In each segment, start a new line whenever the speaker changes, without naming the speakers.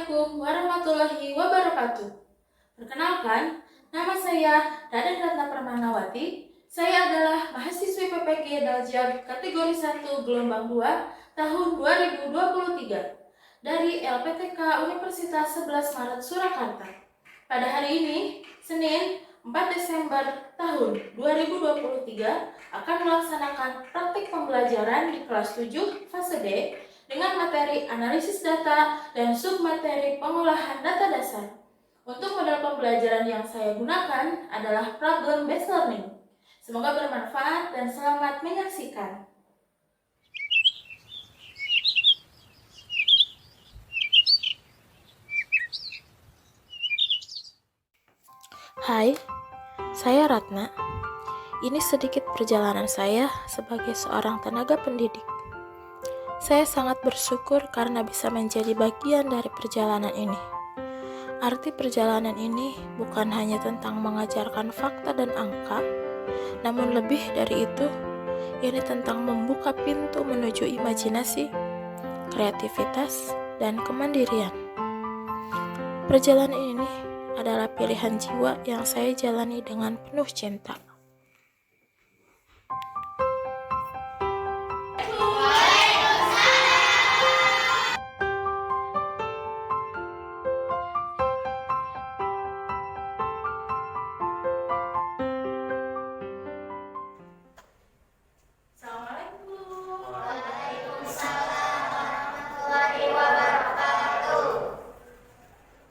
Assalamualaikum warahmatullahi wabarakatuh. Perkenalkan, nama saya Raden Ratna Permanawati. Saya adalah mahasiswi PPG Daljab kategori 1 gelombang 2 tahun 2023 dari LPTK Universitas 11 Maret Surakarta. Pada hari ini, Senin 4 Desember tahun 2023 akan melaksanakan praktik pembelajaran di kelas 7 fase D dengan materi analisis data dan submateri pengolahan data dasar. Untuk model pembelajaran yang saya gunakan adalah problem based learning. Semoga bermanfaat dan selamat menyaksikan.
Hai, saya Ratna. Ini sedikit perjalanan saya sebagai seorang tenaga pendidik. Saya sangat bersyukur karena bisa menjadi bagian dari perjalanan ini. Arti perjalanan ini bukan hanya tentang mengajarkan fakta dan angka, namun lebih dari itu, ini tentang membuka pintu menuju imajinasi, kreativitas, dan kemandirian. Perjalanan ini adalah pilihan jiwa yang saya jalani dengan penuh cinta.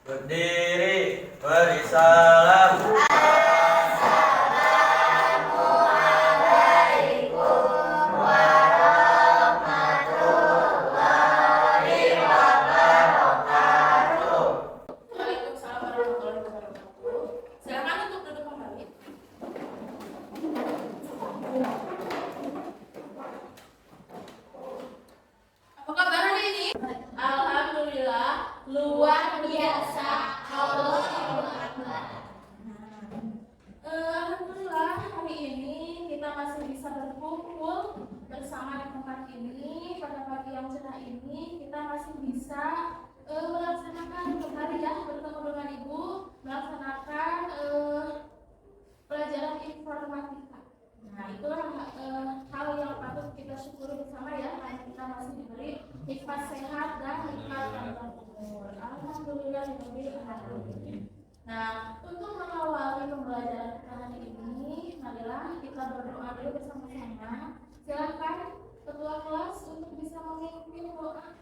Berdiri, beri salam.
Waalaikumsalam warahmatullahi wabarakatuh. Silakan untuk duduk kembali. Apa kabar hari ini? Alhamdulillah, luar biasa. Alhamdulillah, hari ini kita masih bisa berkumpul bersama di tempat ini. Pada pagi yang cerah ini kita masih bisa melaksanakan kembali ya, bertemu dengan Ibu, melaksanakan pelajaran informatika. Nah, itulah hal yang patut kita syukuri bersama ya, karena kita masih diberi hikmat sehat dan hikmat panjang umur. Alhamdulillah. Nah, untuk mengawali pembelajaran kita hari ini, marilah kita berdoa dulu bersama-sama. Silakan ketua kelas untuk bisa memimpin doa.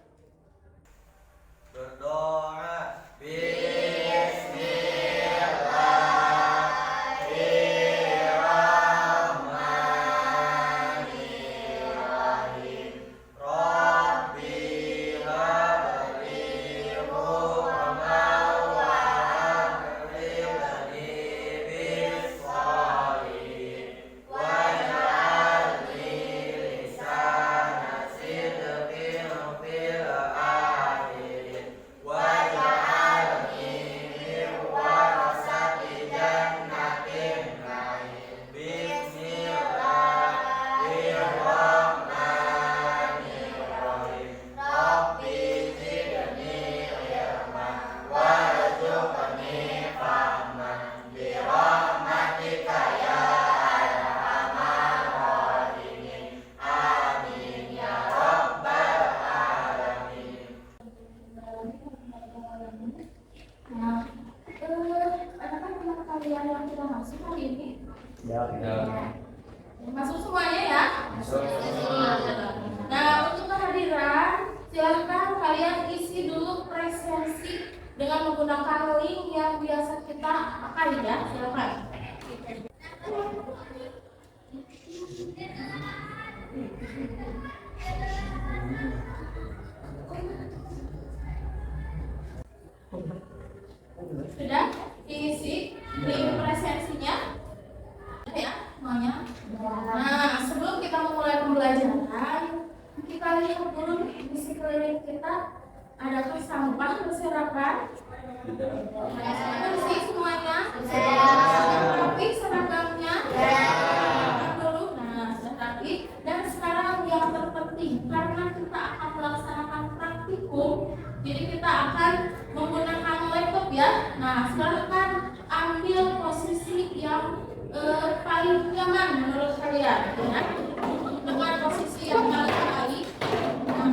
Berdoa. Bismillahirrahmanirrahim. Rabbi habli hukman wa akrimni bis-shalihin waj'alni lisana sidqin fil akhirin waj'alni min warasati jannatin na'im. Bismillahirrahmanirrahim. Rabbi zidni ilman warzuqni fahman bi rahmatika ya arhamar rahimin. Amin ya rabbal alamin.
Nah, adakah teman kalian yang sudah masuk hari ini? Masuk semuanya ya?
Masuk.
Nah, untuk kehadiran, silahkan kalian isi dulu presensi dengan menggunakan link yang biasa kita pakai ya. Silakan. Sudah diisi link presensinya? Ya, semuanya. Nah, sebelum kita memulai pembelajaran, kita lihat dulu di sekeliling kita adakah sampah berserakan? Bersih semuanya? Rapi seragamnya? Lihat dulu. Nah, sudah rapi. Dan sekarang yang terpenting, karena kita akan melaksanakan praktikum, Jadi kita akan menggunakan laptop ya. Nah, silahkan ambil posisi yang paling nyaman menurut kalian ya. Dengan posisi yang paling baik,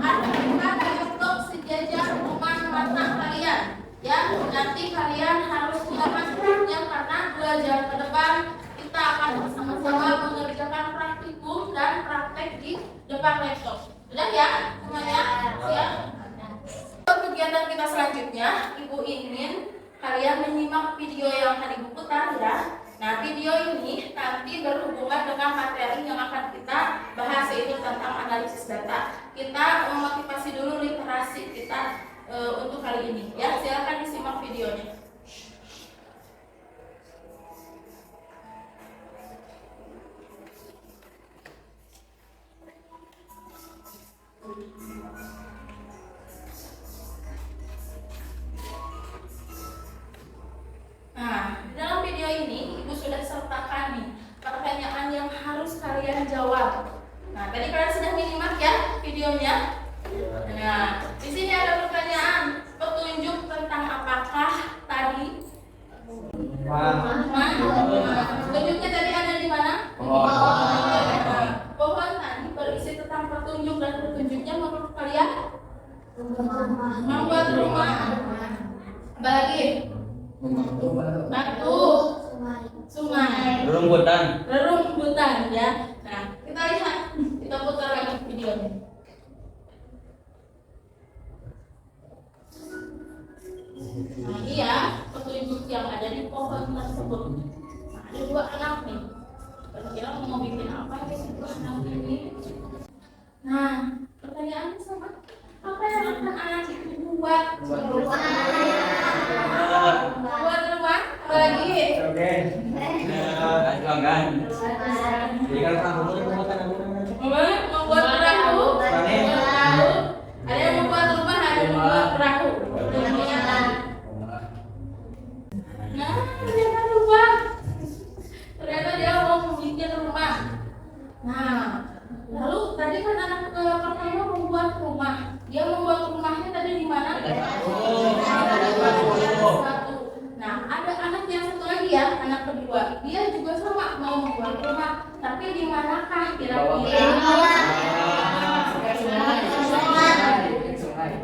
arahkan laptop sejajar dengan mata kalian ya. Nanti kalian harus mengamankannya karena 2 jam ke depan kita akan bersama-sama mengerjakan praktikum dan praktek di depan laptop. Sudah ya semuanya? Siap? Untuk kegiatan kita selanjutnya, Ibu ingin kalian menyimak video yang tadi Bu putar ya. Nah, video ini nanti berhubungan dengan materi yang akan kita bahas, yaitu tentang analisis data. Kita memotivasi dulu literasi kita untuk kali ini ya. Silakan disimak videonya. Nah, dalam video ini Ibu sudah sertakan nih pertanyaan yang harus kalian jawab. Nah, tadi kalian sudah menyimak ya videonya. Nah, di sini ada pertanyaan petunjuk tentang apakah tadi? Petunjuknya tadi ada di mana? Pohon tadi berisi tentang petunjuk, dan petunjuknya menurut kalian membuat rumah. Bagi batu, sungai, rerumputan ya. Nah, kita lihat, kita putar lagi videonya. Nah, ini ya petunjuk yang ada di pohon tersebut. Nah, ada 2 anak nih. Kira-kira mau bikin apa ya 2 anak ini? Nah, pertanyaannya sama. Apa yang akan anak itu buat? Buat rumah lagi.
Oke. Kan. Jadi kan
Membuat perahu. Ada yang membuat rumah, ada yang membuat perahu. Nah, ternyata rumah. Ternyata dia mau membuat rumah. Nah, lalu tadi kan anak pertama membuat rumah. Dia membuat rumahnya tadi di mana? Nah, ada anak yang satu lagi ya, anak kedua. Dia juga sama mau membuat rumah, tapi di manakah kira-kira?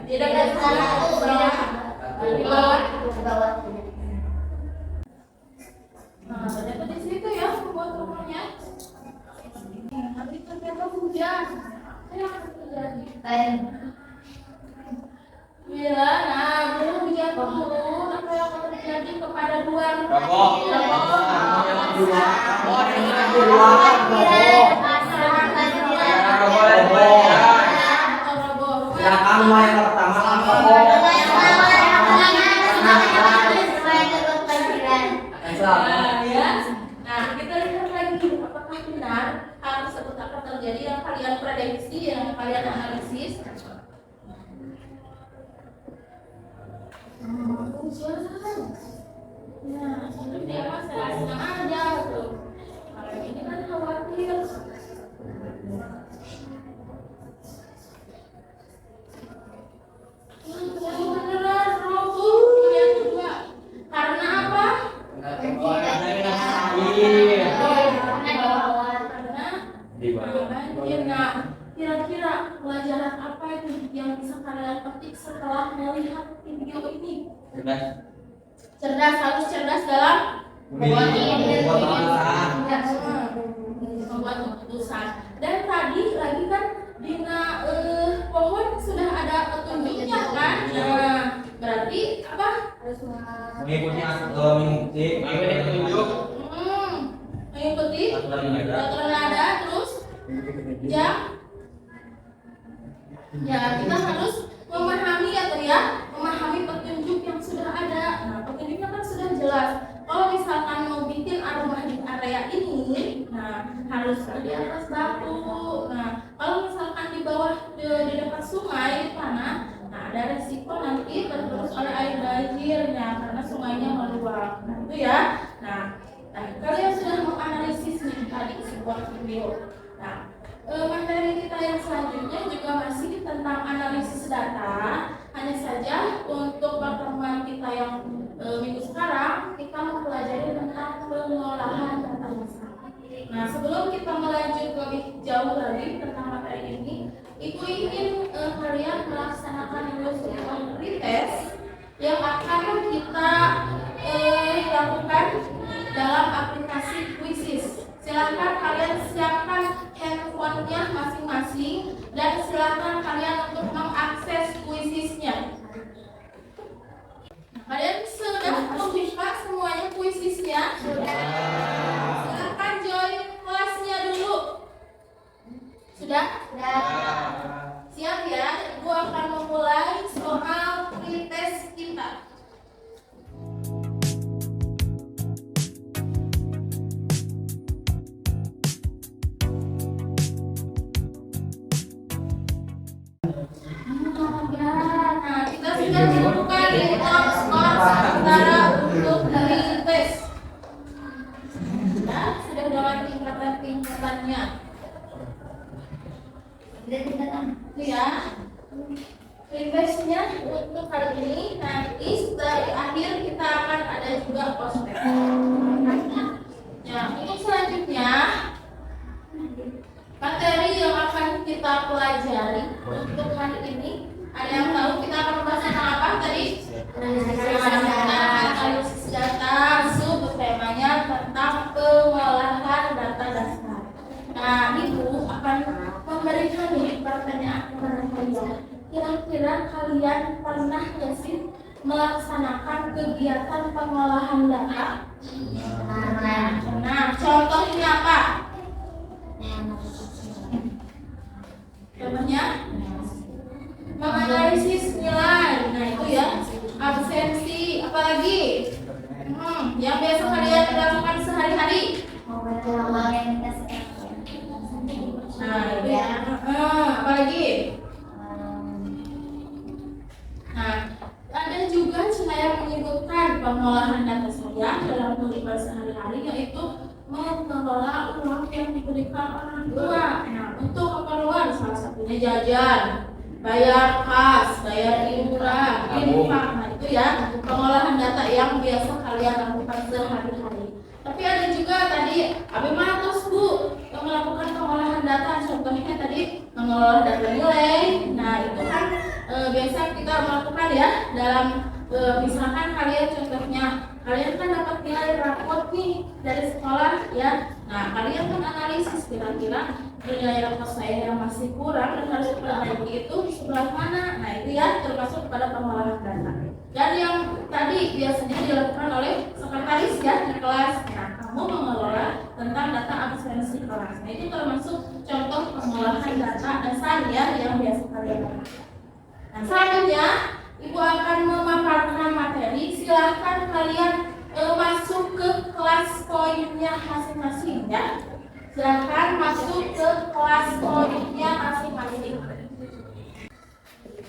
Di dekat sana, di bawah. Nah, ternyata di situ ya membuat rumahnya. Tapi ternyata hujan. Apa yang akan terjadi? Bila, nah belum hujan turun, apa yang akan terjadi kepada 2
Silakan rumah yang pertama
Nah, kita lihat lagi apakah benar hal tersebut akan terjadi yang kalian prediksi, yang kalian analisis. Nah, itu dia mas senang aja tuh. Kalau ini kan khawatir. Beneran roboh yang kedua. Karena apa? Karena banjir. Nah, kira-kira pelajaran apa itu yang bisa kalian petik setelah melihat video ini? Cerdas, harus cerdas dalam membuat keputusan. Dan tadi lagi kan Dina pohon sudah ada petunjuknya kan? Nah, berarti apa?
mengikuti petunjuk.
Mengikuti peraturan ada, terus jam. Ya, kita harus memahami atau ya, memahami petunjuk yang sudah ada. Nah, petunjuknya kan sudah jelas. Kalau misalkan mau bikin rumah di area ini, nah harus di atas batu. Nah, kalau misalkan di bawah di dekat sungai di tanah, nah ada resiko nanti tergerus oleh air banjirnya karena sungainya meluap. Nah, itu ya. Nah, kalian sudah menganalisis nih tadi sebuah video. Nah, materi kita yang selanjutnya juga masih tentang analisis data, hanya saja yang akan kita lakukan dalam aplikasi Quizzes. Silakan kalian siapkan handphonenya masing-masing dan silakan kalian untuk mengakses Quizzesnya. Kalian sudah membuka semuanya Quizzesnya? Silakan join kelasnya dulu. Sudah? Siap ya? Ibu akan memulai soal pretest kita. Nah, kita sudah menemukan skor sementara untuk pretest. Ya, sudah dalam tingkatannya. Itu ya. Pretestnya untuk kali ini nanti setelah di akhir kita akan ada juga ospek. Ya, untuk selanjutnya materi yang akan kita pelajari untuk hari ini, ada yang tahu kita akan membahas tentang apa tadi? Analisis data, subtemanya tentang pengolahan data dasar. Nah, Ibu akan memberikan pertanyaan kepada kalian. Kira-kira kalian pernah nggak sih melaksanakan kegiatan pengolahan data? Nah, contohnya apa? Contohnya menganalisis nilai. Nah, itu ya. Absensi, apalagi? Yang biasa kalian lakukan sehari-hari. Nah, itu ya. Apalagi? Nah, ada juga saya menyebutkan pengolahan data saya dalam kehidupan sehari-hari, yaitu mengelola uang yang diberikan orang tua. Nah, untuk keperluan salah satunya jajan, bayar kas, bayar iuran, infak. Nah, itu ya pengolahan data yang biasa kalian lakukan sehari-hari. Tapi ada juga tadi Abimatos Bu yang melakukan pengolahan data. Contohnya tadi mengelola data nilai. Nah, itu kan biasa kita melakukan ya dalam misalkan kalian contohnya kalian kan dapat nilai raport nih dari sekolah ya. Nah, kalian kan analisis kira-kira nilai raport saya yang masih kurang dan harus diperbaiki itu sebelah mana. Nah, itu ya termasuk pada pengolahan data. Dan yang tadi biasanya dilakukan oleh sekretaris ya di kelas. Nah, kamu mengelola tentang data absensi kelas. Nah, itu termasuk contoh pengolahan data dasar ya yang biasa kalian lakukan. Nah, selanjutnya Ibu akan memaparkan materi. Silahkan kalian masuk ke kelas poinnya masing-masing ya. Silahkan masuk ke kelas poinnya masing-masing.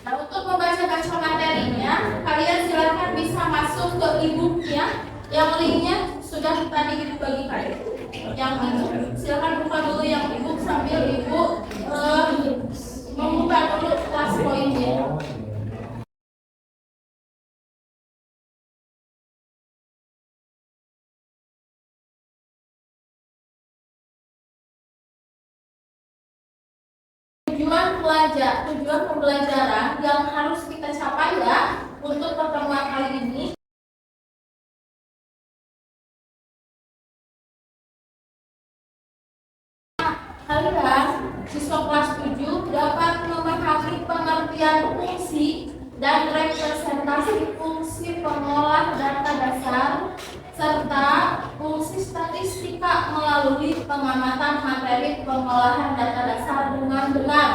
Nah, untuk membaca materinya, kalian silahkan bisa masuk ke e-booknya. Yang linknya sudah tadi Ibu bagikan. Yang e-book silahkan buka dulu yang e-book sambil Ibu membuka dulu kelas poinnya. Tujuan pembelajaran yang harus kita capai ya untuk pertemuan kali ini. Kalian siswa kelas 7 dapat memahami pengertian fungsi dan representasi fungsi pengolah data dasar serta fungsi statistika melalui pengamatan materi pengolahan data dasar dengan benar.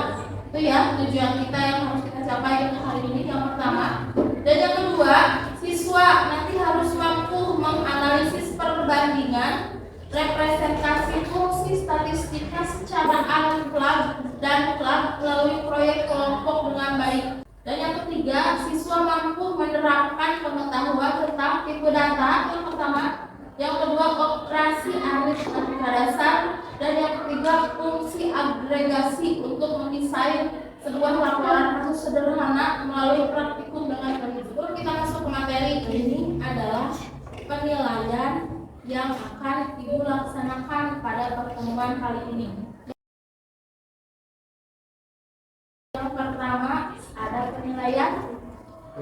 Itu ya tujuan kita yang harus kita capai hari ini yang pertama. Dan yang kedua, siswa nanti harus mampu menganalisis perbandingan representasi fungsi statistika secara unplugged dan plug melalui proyek kelompok dengan baik. Dan yang ketiga, siswa mampu menerapkan pengetahuan tentang tipe data yang pertama, yang kedua operasi aritmatika dasar, dan yang ketiga fungsi agregasi untuk mendesain sebuah laporan kasus sederhana melalui praktikum dengan baik. Sebelum kita masuk ke materi, ini adalah penilaian yang akan Ibu laksanakan pada pertemuan kali ini. Yang pertama ada penilaian.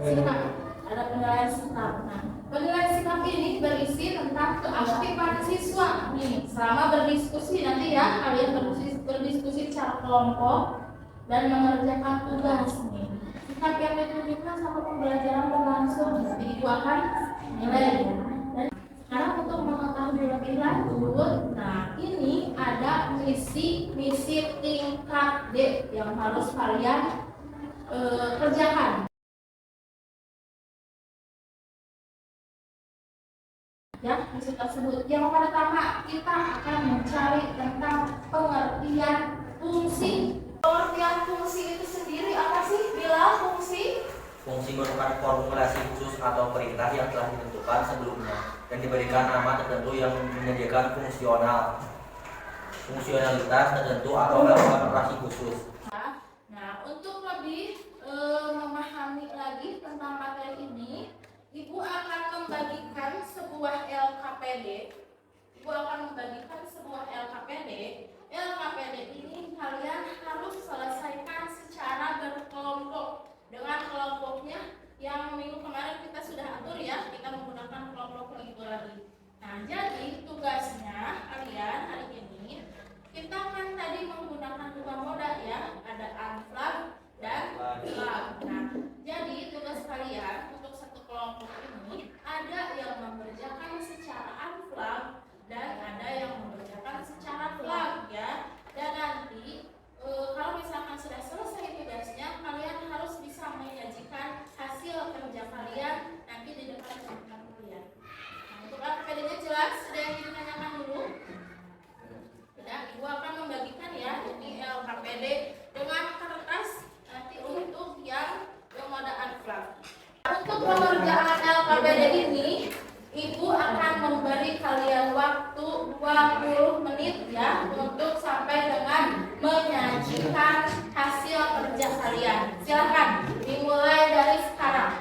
Silakan ada penilaian sikap. Nah, penilaian sikap ini berisi tentang keaktifan siswa nih selama berdiskusi nanti ya, kalian berdiskusi secara kelompok dan mengerjakan tugas nih. Sikap yang ditunjukkan sama pembelajaran berlangsung itu akan nilai ya. Dan sekarang untuk mengetahui lebih lanjut, nah ini ada misi tingkat D yang harus kalian kerjakan. Ya, misi tersebut. Yang pertama kita akan mencari tentang pengertian fungsi. Pengertian fungsi itu sendiri apa sih? Bila fungsi?
Fungsi merupakan formulasi khusus atau perintah yang telah ditentukan sebelumnya dan diberikan nama tertentu yang menyediakan fungsionalitas tertentu atau melakukan operasi khusus.
Nah, untuk lebih memahami lagi tentang materi ini, Ibu akan membagikan sebuah LKPD. LKPD ini kalian harus selesaikan secara berkelompok dengan kelompoknya yang minggu kemarin kita sudah atur ya, kita menggunakan kelompok yang itu lagi. Nah, jadi tugasnya kalian hari ini kita kan tadi menggunakan dua moda ya, ada unflag dan flag. Nah, jadi tugas kalian untuk satu kelompok ini ada yang mengerjakan secara unflag dan ada yang mengerjakan secara flag ya. Dan nanti kalau misalkan sudah selesai tugasnya, kalian harus bisa menyajikan hasil kerja kalian nanti di depan teman-teman kalian. Nah, untuk LKPD-nya jelas, ada yang ditanyakan dulu? Tidak, Ibu akan membagikan ya ini LKPD dengan kertas nanti untuk yang moda unflag. Untuk pengerjaan LKPD ini, Ibu akan memberi kalian waktu 20 menit ya untuk sampai dengan menyajikan hasil kerja kalian. Silakan dimulai dari sekarang.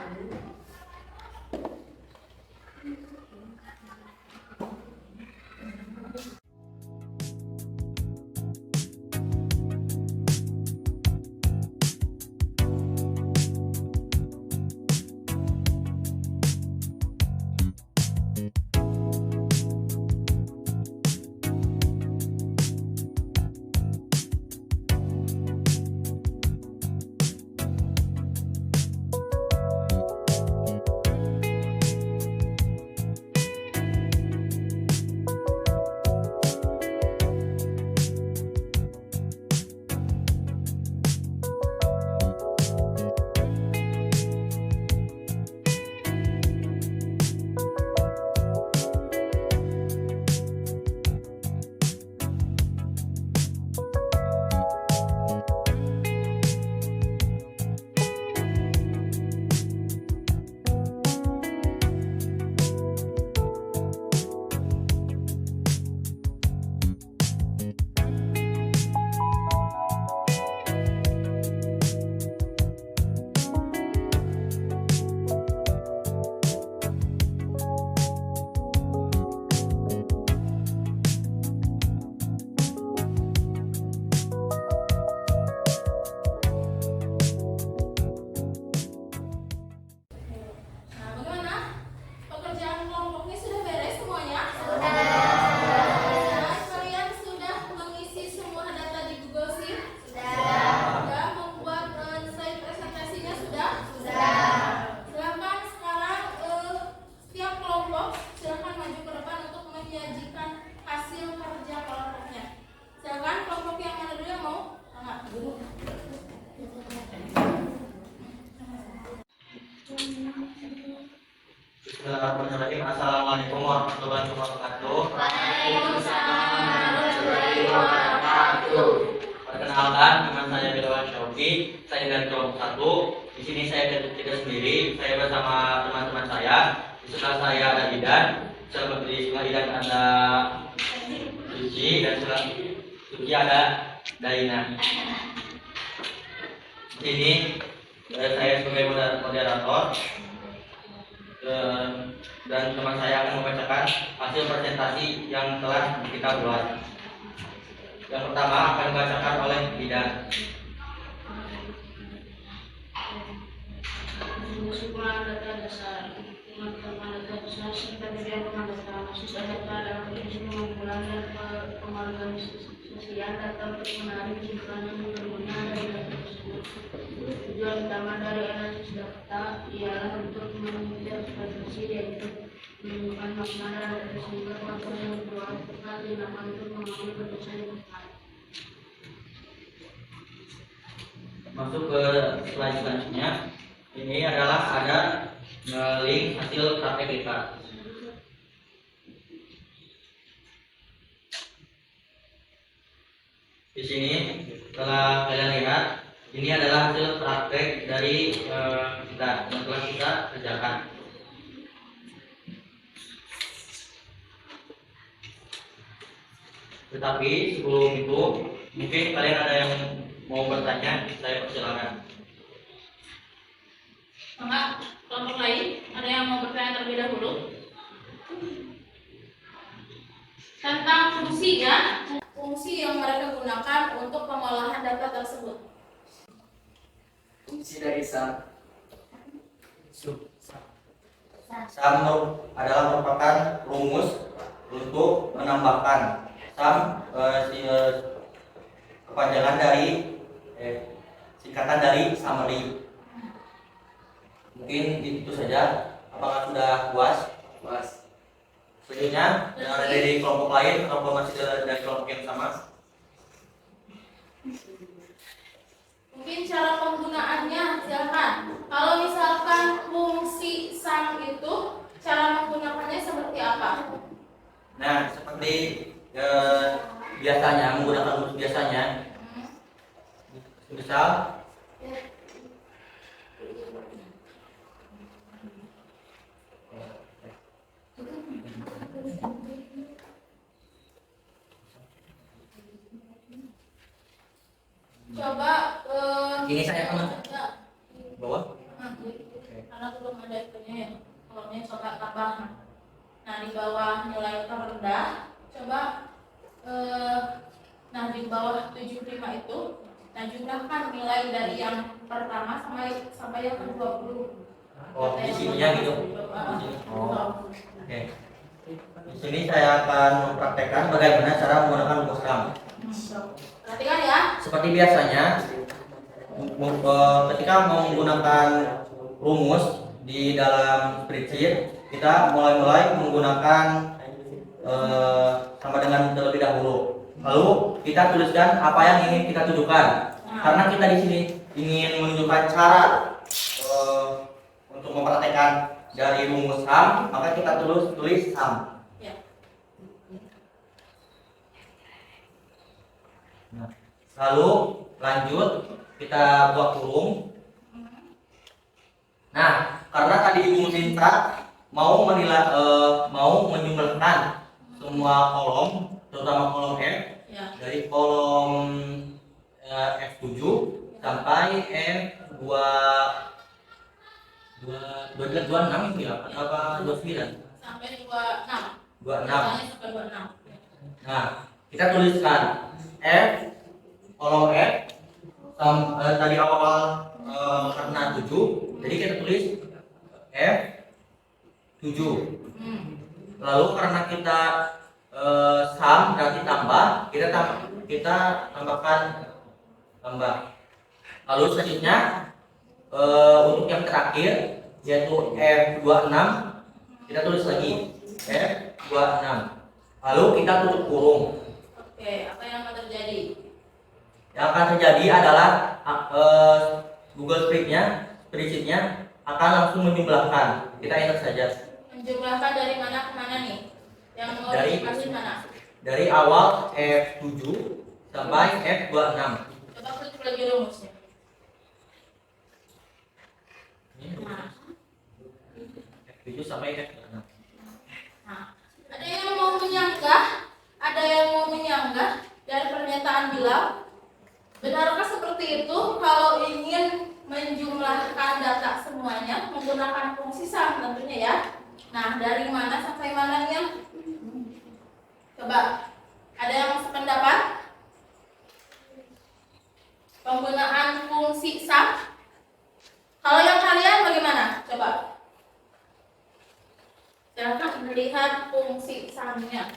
Bismillahirrahmanirrahim. Assalamualaikum warahmatullahi wabarakatuh. Perkenalkan, nama saya Bilwan Syauki. Saya dari kelompok 1. Di sini saya tidak sendiri. Saya bersama teman-teman saya. Di sebelah saya ada Idan. Di sebelah Idan ada Suci dan sebelah Suci ada Daina. Di sini saya sebagai moderator. Dan teman saya akan membacakan hasil presentasi yang telah kita buat. Yang pertama akan dibacakan oleh Bidan.
kesimpulan data dasar teman-teman data dasar serta media data masuk data dalam prinsip pengumpulan dan pengorganisasian data untuk menarik kesimpulan yang berguna dari data tersebut. Tujuan utama dari analisis data ialah untuk menginterpretasi yaitu menemukan makna dan data sehingga faktor yang bermanfaat digunakan untuk mengambil keputusan yang tepat.
Masuk ke slide selanjutnya. Ini adalah ada link hasil praktek kita. Di sini setelah kalian lihat, ini adalah hasil praktek dari kita yang telah kita kerjakan. Tetapi sebelum itu, mungkin kalian ada yang mau bertanya, saya persilakan.
Enggak, kelompok lain ada yang mau bertanya terlebih dahulu tentang fungsi yang mereka gunakan untuk pengolahan data tersebut.
Fungsi dari SAM adalah merupakan rumus untuk menambahkan kepanjangan dari singkatan dari summary. Mungkin itu saja. Apakah sudah puas? Puas. Selanjutnya yang ada dari kelompok lain atau masih dari kelompok yang sama?
Mungkin cara penggunaannya silakan. Kalau misalkan fungsi sum itu cara menggunakannya seperti apa?
Nah, seperti biasanya menggunakan rumus biasanya. Misal
Coba
ini saya akan bawah.
Karena belum ada itunya ya. Kalau ini coba tambah. Nah di bawah nilai terendah, coba nah di bawah 75 itu, nah jumlahkan nilai dari yang pertama sampai yang ke-20.
Oh, di sininya gitu. Oh. Oke. Di sini saya akan mempraktekkan bagaimana cara menggunakan rumus SAM.
Perhatikan ya.
Seperti biasanya, ketika menggunakan rumus di dalam spreadsheet, kita mulai menggunakan sama dengan terlebih dahulu. Lalu kita tuliskan apa yang ingin kita tujukan. Karena kita di sini ingin menunjukkan cara untuk mempraktekkan dari rumus SAM, maka kita tulis SAM. Nah, lalu lanjut kita buat kurung. Nah, karena tadi Ibu minta mau menjumlahkan semua kolom, terutama kolom F, dari kolom F7 sampai F2 26 itu ya, apa 29?
Sampai 26.
26.
Sampai 26.
Nah, kita tuliskan F kolom F tadi awal karena 7, jadi kita tulis F 7. Lalu karena kita sum berarti tambah, kita tambahkan tambah. Lalu selanjutnya untuk yang terakhir yaitu F26, kita tulis lagi F26. Lalu kita tutup kurung.
Oke, apa yang akan terjadi?
Yang akan terjadi adalah Google spreadsheet-nya akan langsung menjumlahkan. Kita enter saja.
Menjumlahkan dari mana ke mana nih? Yang mau dikasih mana?
Dari awal F7 sampai F26.
Coba klik lagi rumusnya. Nah,
F7 sampai F26.
nah, ada yang mau menyanggah dari pernyataan Bilal. Benarkah seperti itu kalau ingin menjumlahkan data semuanya menggunakan fungsi sum tentunya ya. Nah, dari mana sampai mananya? Coba, ada yang sependapat? Penggunaan fungsi sum. Kalau yang kalian bagaimana? Coba Silakan melihat fungsi samnya.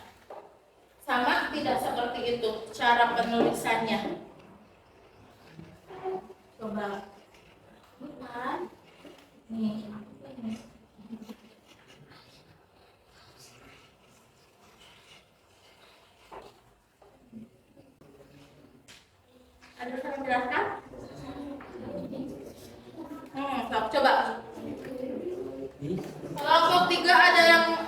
Sama tidak seperti itu cara penulisannya. Coba. Bukan. Nih. Ada yang bisa menjelaskan? Coba. Kelompok 3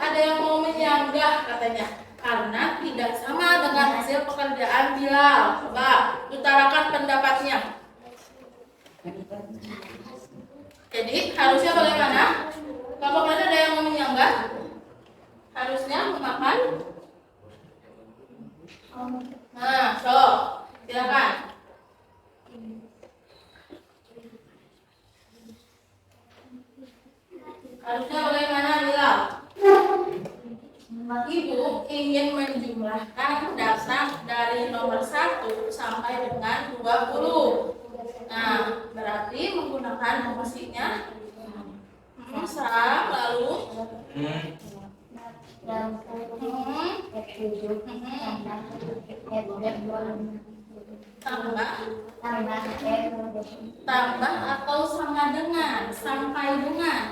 ada yang mau menyanggah katanya. Karena tidak sama dengan hasil pekerjaan Bilal. Coba utarakan pendapatnya. Jadi harusnya bagaimana? Kelompok mana ada yang mau menyanggah? Harusnya memakan. Nah, so silakan. Harusnya bagaimana Bilal? Ibu ingin menjumlahkan data dari nomor 1 sampai dengan 20. Nah, berarti menggunakan fungsinya sam lalu tambah atau sama dengan, sampai dengan.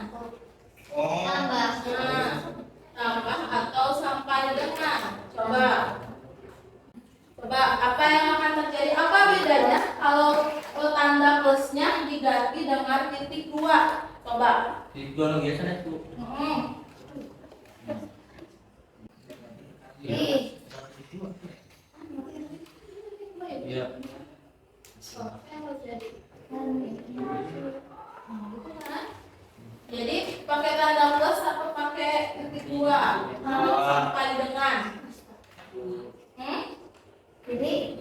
Tambah atau sampai dengan. Coba apa yang akan terjadi? Apa bedanya kalau tanda plusnya diganti dengan titik 2? Coba.
Titik 2 biasanya itu. Iya.
Jadi pakai tanda plus atau pakai titik 2? Kalau sampai dengan. Jadi,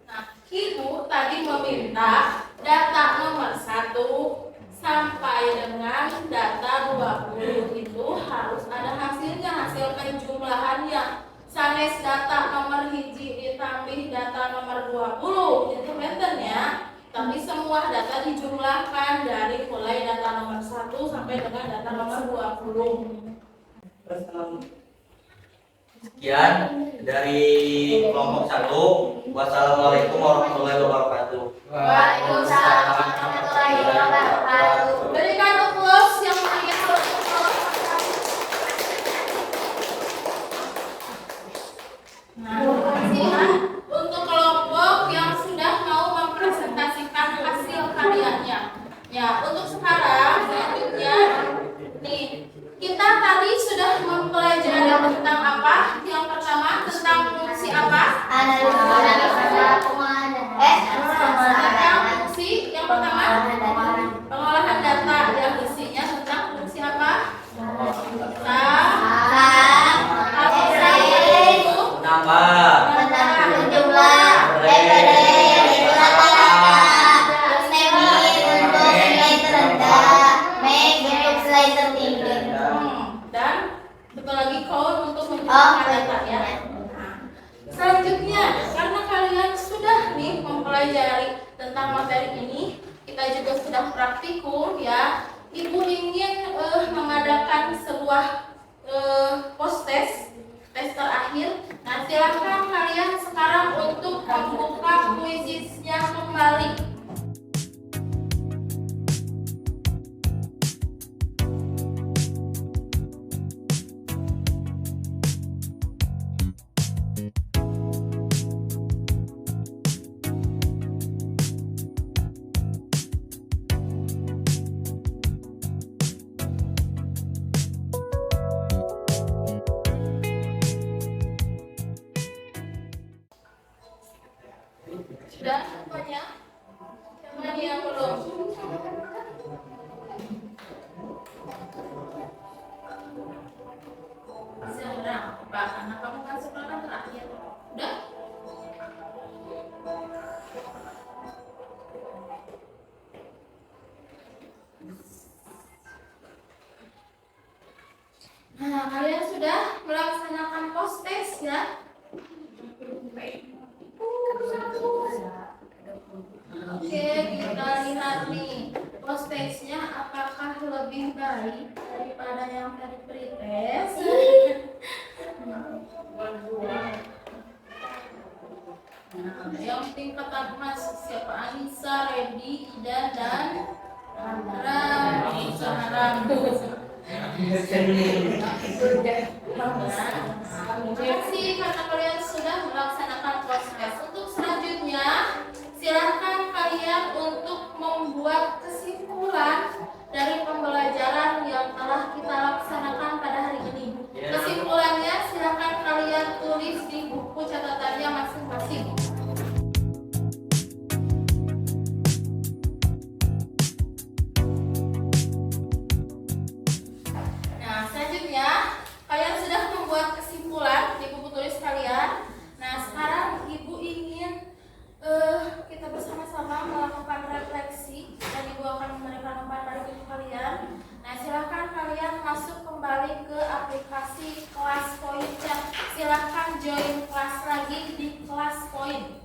nah, ibu tadi meminta data nomor 1 sampai dengan data 20 itu harus ada hasilnya, hasil penjumlahannya. Sanes data nomor hiji ditambah data nomor 20 itu benten ya. Tapi semua data dijumlahkan dari mulai data nomor 1 sampai dengan data nomor 20.
Sekian dari kelompok 1. Wassalamualaikum warahmatullahi wabarakatuh.
Waalaikumsalam warahmatullahi wabarakatuh. Berikan applause yang meriah. Nah, terima kasih ya untuk kelompok yang sudah mau mempresentasikan hasil karyanya. Ya, untuk sekarang selanjutnya nih kita tadi sudah mempelajari tentang apa? Yang pertama tentang fungsi apa? Tentang fungsi yang pertama pengolahan data yang isinya tentang fungsi apa?
Nambah.
Dan betul lagi code untuk menjumlahkan data ya. Selanjutnya, karena kalian sudah nih mempelajari tentang materi ini, kita juga sudah praktikum ya. Ibu ingin mengadakan sebuah post test terakhir. Nah, silakan kalian sekarang untuk membuka kuisisnya kembali. Sudah semuanya? Yang mana yang belum? Seberapa? Karena kamu kan sekolah terakhir. Udah? Nah, kalian sudah melaksanakan post test ya? Oke, kita lihat nih post testnya apakah lebih lebih baik daripada yang tadi pretest. Nah, yang tingkatan emas siapa? Anissa, Redi, Idan, dan Andra. Haram. Terima kasih karena kalian sudah melaksanakan proses. Untuk selanjutnya, silahkan kalian untuk membuat kesimpulan dari pembelajaran yang telah kita laksanakan pada hari ini. Kesimpulannya silahkan kalian tulis di buku catatannya masing-masing. Nah, selanjutnya kalian sudah membuat kesimpulan di buku tulis kalian. Nah, sekarang Ibu ingin kita bersama-sama melakukan refleksi dan Ibu akan memberikan umpan dari buku kalian. Nah, silahkan kalian masuk kembali ke aplikasi Kelas Poin Chat. Silahkan join kelas lagi di Kelas Poin.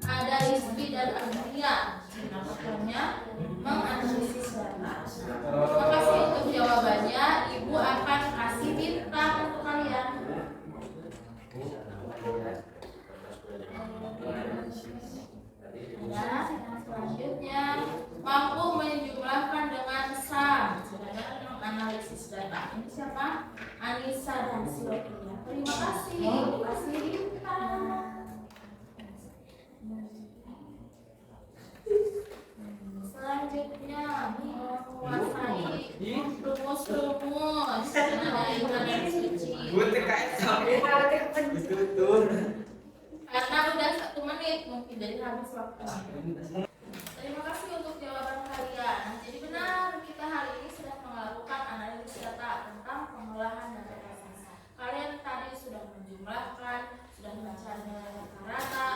Ada Rizky dan Agnia. Nah, pekerjaannya menganalisis data. Terima kasih untuk jawabannya. Ibu akan kasih bintang untuk kalian. Nah, yang selanjutnya mampu menjumlahkan dengan sam. Sedangkan menganalisis data. Ini siapa? Anissa dan Sylvia. Terima kasih. Kasih bintang. Selanjutnya menguasai rumus-rumus dengan suci. Karena udah 1 menit mungkin jadi habis waktu. Terima kasih untuk jawaban kalian. Jadi benar kita hari ini sudah melakukan analisis data tentang pengolahan data dasar. Kalian tadi sudah menjumlahkan, sudah mencari nilai rata-rata,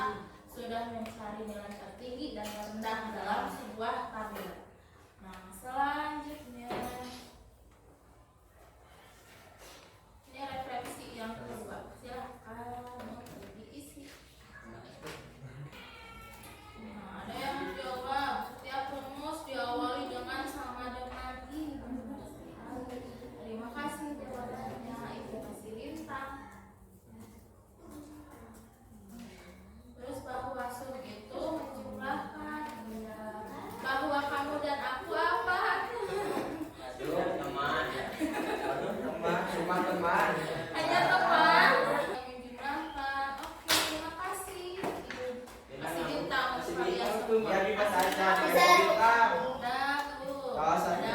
sudah mencari nilai tertinggi dan rendah dalam sebuah tabel. Nah, selanjutnya ini refleksi yang kedua. Silakan untuk diisi. Nah, ada yang menjawab setiap rumus diawali dengan sama dengan ini. Terima kasih jawabannya. Ibu kasih bintang. Terus bahwa sum itu menjumlahkan bahwa kamu dan aku apa?
Teman.
Cuma teman.
Hanya teman yang menjumlahkan. Oke, terima kasih. Kasih bintang untuk kalian semua.
Ya, kita saja.
Nah, tuh.
Kawasan.
Ada